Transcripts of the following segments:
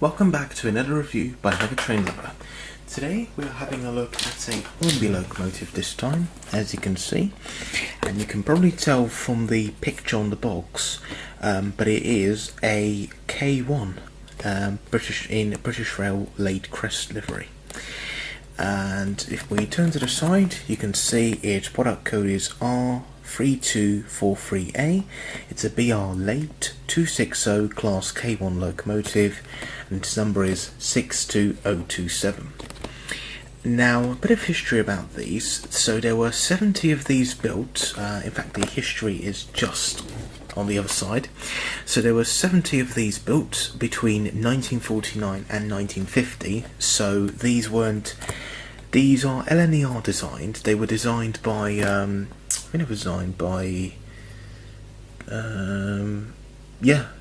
Welcome back to another review by Mega Train Lover. Today we are having a look at a Hornby locomotive this time, as you can see, and you can probably tell from the picture on the box, but it is a K1 British Rail late crest livery. And if we turn to the side, you can see its product code is R3243A. It's a BR late 260 class K1 locomotive, and its number is 62027. Now, a bit of history about these. So there were 70 of these built. In fact, the history is just on the other side. So there were 70 of these built between 1949 and 1950. So these are LNER designed. They were designed by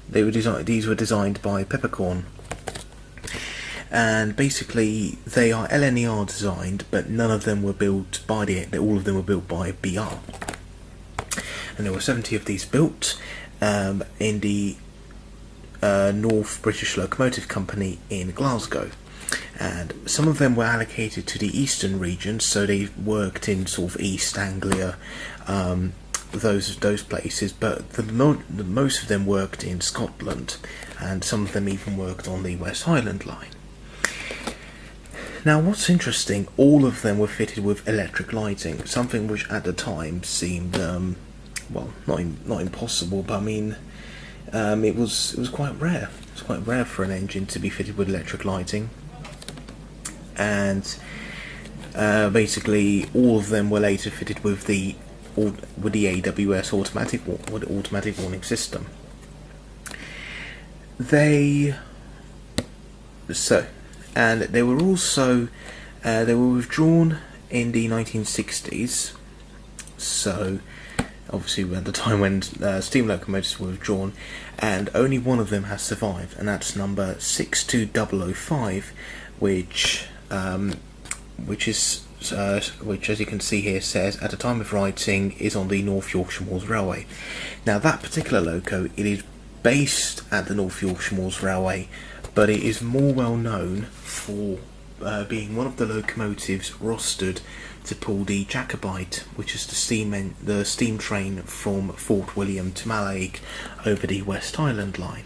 these were designed by Peppercorn. And basically they are LNER designed, but none of them were built by all of them were built by BR. And there were 70 of these built in the North British Locomotive Company in Glasgow. And some of them were allocated to the eastern region, so they worked in sort of East Anglia, those places, but most of them worked in Scotland, and some of them even worked on the West Highland line. Now, what's interesting, all of them were fitted with electric lighting, something which at the time seemed, not impossible, but I mean, it was quite rare. It's quite rare for an engine to be fitted with electric lighting, and basically all of them were later fitted with the AWS automatic warning system. And they were also withdrawn in the 1960s. So obviously at the time when steam locomotives were withdrawn, and only one of them has survived, and that's number 62005, which as you can see here says at the time of writing is on the North Yorkshire Moors Railway. Now that particular loco, it is based at the North Yorkshire Moors Railway, but it is more well known for being one of the locomotives rostered to pull the Jacobite, which is the steam train from Fort William to Mallaig over the West Highland line.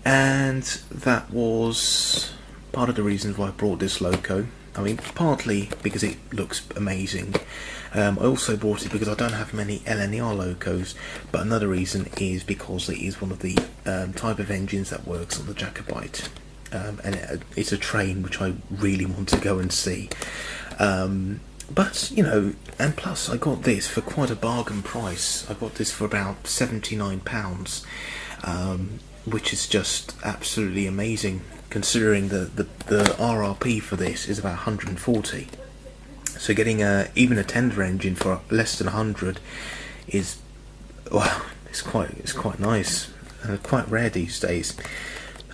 And that was part of the reasons why I brought this loco. I mean, partly because it looks amazing. I also bought it because I don't have many LNER locos, but another reason is because it is one of the type of engines that works on the Jacobite. And it's a train which I really want to go and see. But, you know, and plus I got this for quite a bargain price. I got this for about £79, which is just absolutely amazing, considering the RRP for this is about 140. So getting even a tender engine for less than 100 is, well, it's quite nice, quite rare these days.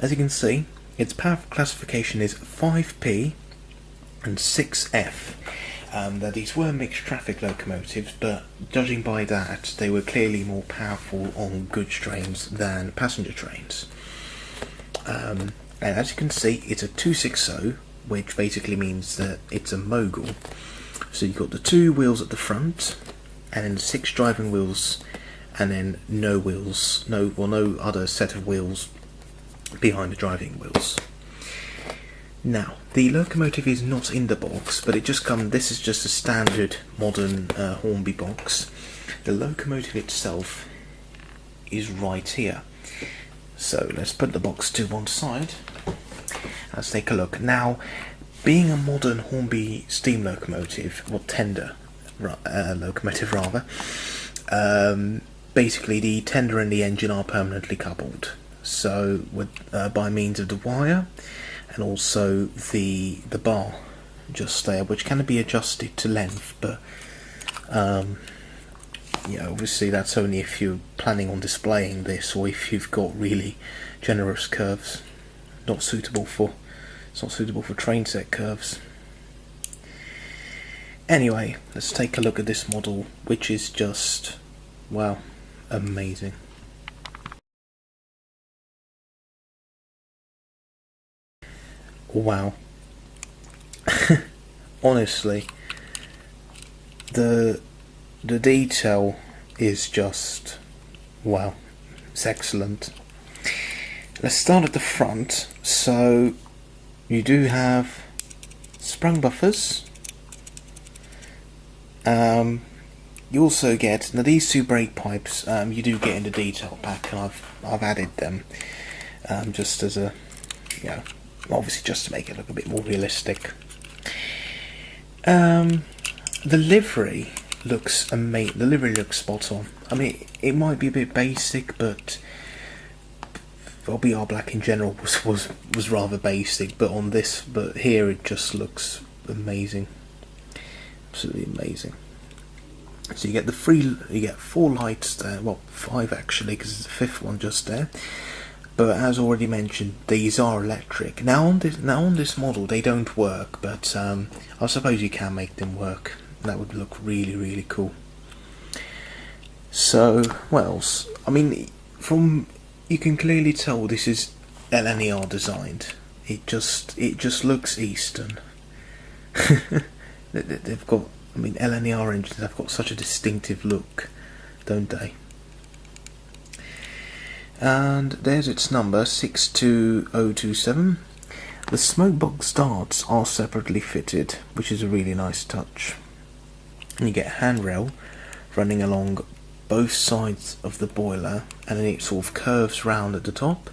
As you can see, its power classification is 5P and 6F. That these were mixed traffic locomotives, but judging by that, they were clearly more powerful on goods trains than passenger trains. And as you can see, it's a 260, which basically means that it's a mogul. So you've got the two wheels at the front, and then 6 driving wheels, and then no other set of wheels behind the driving wheels. Now, the locomotive is not in the box, but this is just a standard modern Hornby box. The locomotive itself is right here. So let's put the box to one side. Let's take a look. Now, being a modern Hornby steam locomotive, or tender locomotive rather, basically the tender and the engine are permanently coupled. So by means of the wire, and also the bar just there, which can be adjusted to length, but obviously that's only if you're planning on displaying this, or if you've got really generous curves. It's not suitable for train set curves. Anyway, let's take a look at this model, which is just, wow, amazing. wow. Honestly, the detail is just wow. It's excellent. Let's start at the front. So you do have sprung buffers. You also get, now these two brake pipes you do get in the detail pack, and I've added them just as a, you know, obviously just to make it look a bit more realistic. The livery looks amazing. The livery looks spot on. I mean, it might be a bit basic, but BR Black in general was rather basic. But here it just looks amazing, absolutely amazing. So you get you get 4 lights there. Well, 5 actually, because there's a 5th one just there. But as already mentioned, these are electric. Now on this model, they don't work, but I suppose you can make them work. That would look really, really cool. So, what else? I mean, you can clearly tell this is LNER designed. It just looks Eastern. They've got, I mean, LNER engines have got such a distinctive look, don't they? And there's its number, 62027. The smokebox darts are separately fitted, which is a really nice touch. And you get a handrail running along both sides of the boiler, and then it sort of curves round at the top,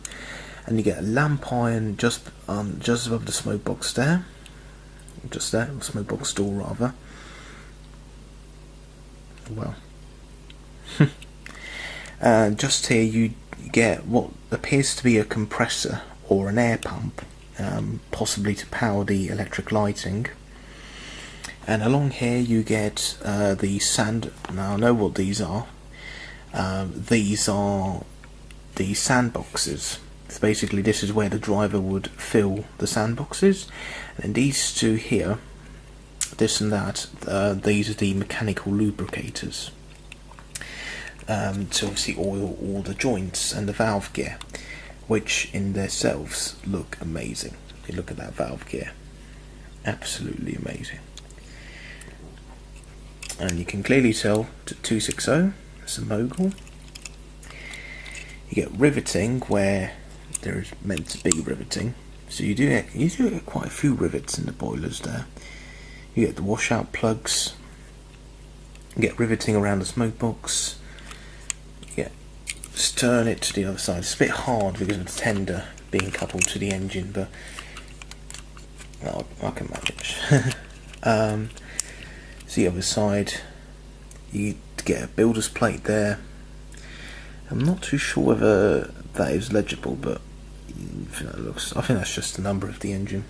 and you get a lamp iron just above the smokebox there, smokebox door rather. Well, just here you get what appears to be a compressor or an air pump, possibly to power the electric lighting. And along here you get the sand. Now I know what these are. These are the sandboxes. So basically this is where the driver would fill the sandboxes. And then these two here, this and that, these are the mechanical lubricators. To obviously oil all the joints and the valve gear, which in themselves look amazing. If you look at that valve gear, absolutely amazing. And you can clearly tell to 260, it's a Mogul. You get riveting where there is meant to be riveting, so you do get quite a few rivets in the boilers there. You get the washout plugs. You get riveting around the smoke box. Just turn it to the other side. It's a bit hard because of the tender being coupled to the engine, but I can manage. So the other side, you get a builder's plate there. I'm not too sure whether that is legible, but I think that's just the number of the engine.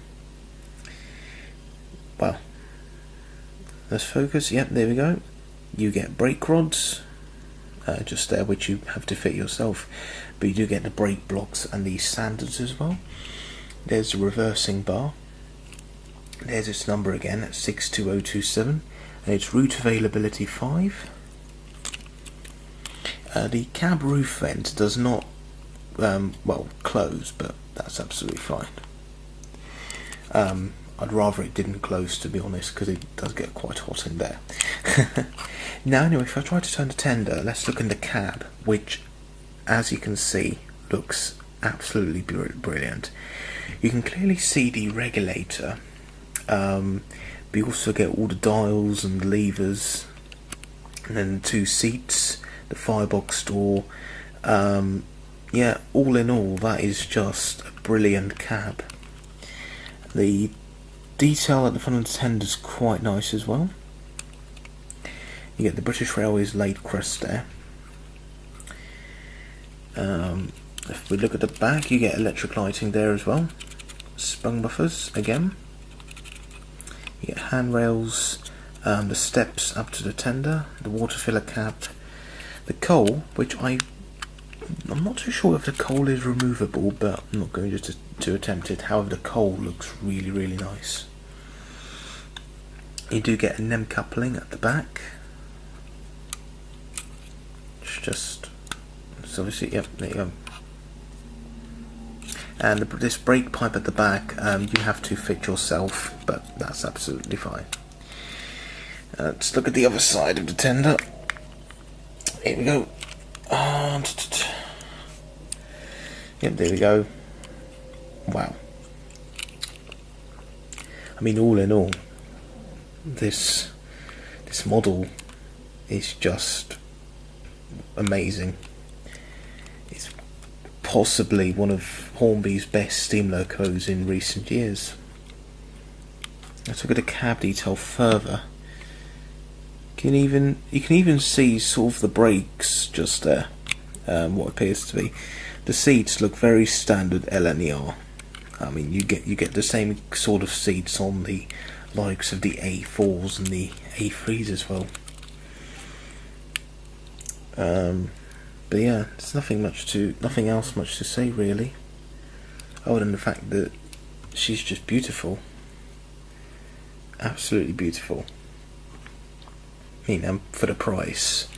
Well, let's focus. Yep, there we go. You get brake rods. Just there, which you have to fit yourself, but you do get the brake blocks and the standards as well. There's the reversing bar. There's its number again at 62027, and its route availability 5. The cab roof vent does not close, but that's absolutely fine. I'd rather it didn't close, to be honest, because it does get quite hot in there. Now anyway, if I try to turn the tender, let's look in the cab, which, as you can see, looks absolutely brilliant. You can clearly see the regulator, but you also get all the dials and levers, and then the 2 seats, the firebox door. Yeah, all in all, that is just a brilliant cab. The detail at the front of the tender is quite nice as well. You get the British Railways laid crest there. If we look at the back, you get electric lighting there as well. Sprung buffers again. You get handrails, the steps up to the tender, the water filler cap, the coal, which I'm not too sure if the coal is removable, but I'm not going to attempt it. However, the coal looks really, really nice. You do get a NEM coupling at the back. It's obviously, yep, there you go. and this brake pipe at the back you have to fit yourself, but that's absolutely fine. Let's look at the other side of the tender. Here we go. Yep, there we go. Wow. I mean, all in all, this model is just amazing. It's possibly one of Hornby's best steam locos in recent years. Let's look at the cab detail further. You can even see sort of the brakes just there. What appears to be the seats look very standard LNER. I mean, you get the same sort of seats on the likes of the A4s and the A3s as well. But yeah, there's nothing else much to say really, other than the fact that she's just beautiful, absolutely beautiful. I mean, for the price,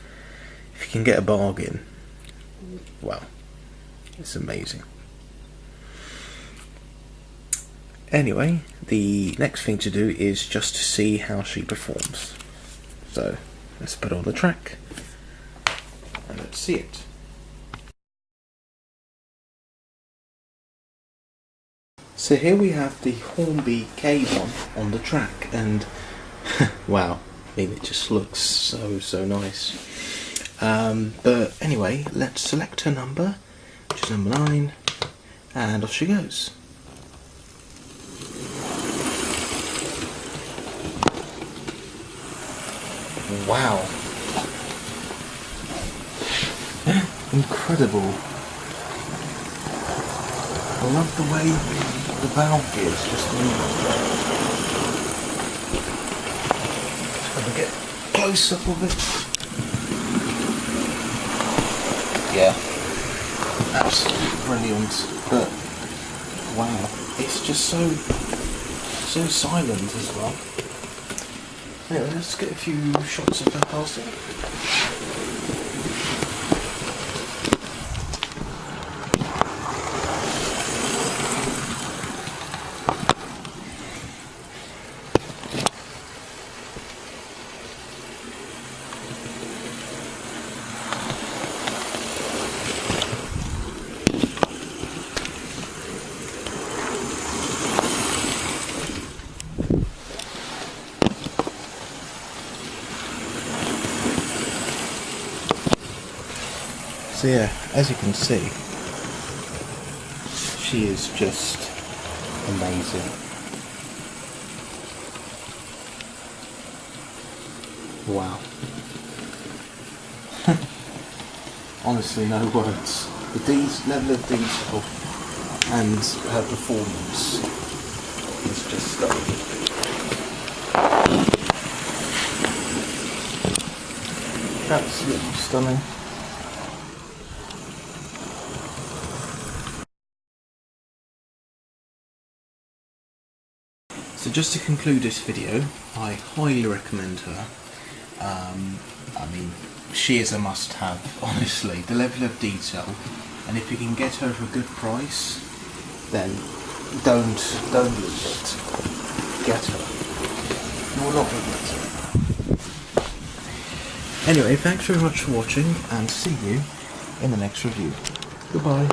if you can get a bargain, wow, it's amazing. Anyway, the next thing to do is just to see how she performs. So let's put her on the track and let's see it. So here we have the Hornby K1 on the track, and wow, I mean, it just looks so nice. But anyway, let's select her number, which is number 9, and off she goes. Wow. Incredible. I love the way the valve gears just move. Let me get close up of it. Yeah. Absolutely brilliant. But wow, it's just so silent as well. Anyway, let's get a few shots of her passing. So yeah, as you can see, she is just amazing. Wow. Honestly, no words. The level of detail and her performance is just stunning. Absolutely stunning. So just to conclude this video, I highly recommend her. I mean, she is a must-have, honestly. The level of detail, and if you can get her for a good price, then don't lose it. Get her. You will not regret it. Anyway, thanks very much for watching, and see you in the next review. Goodbye.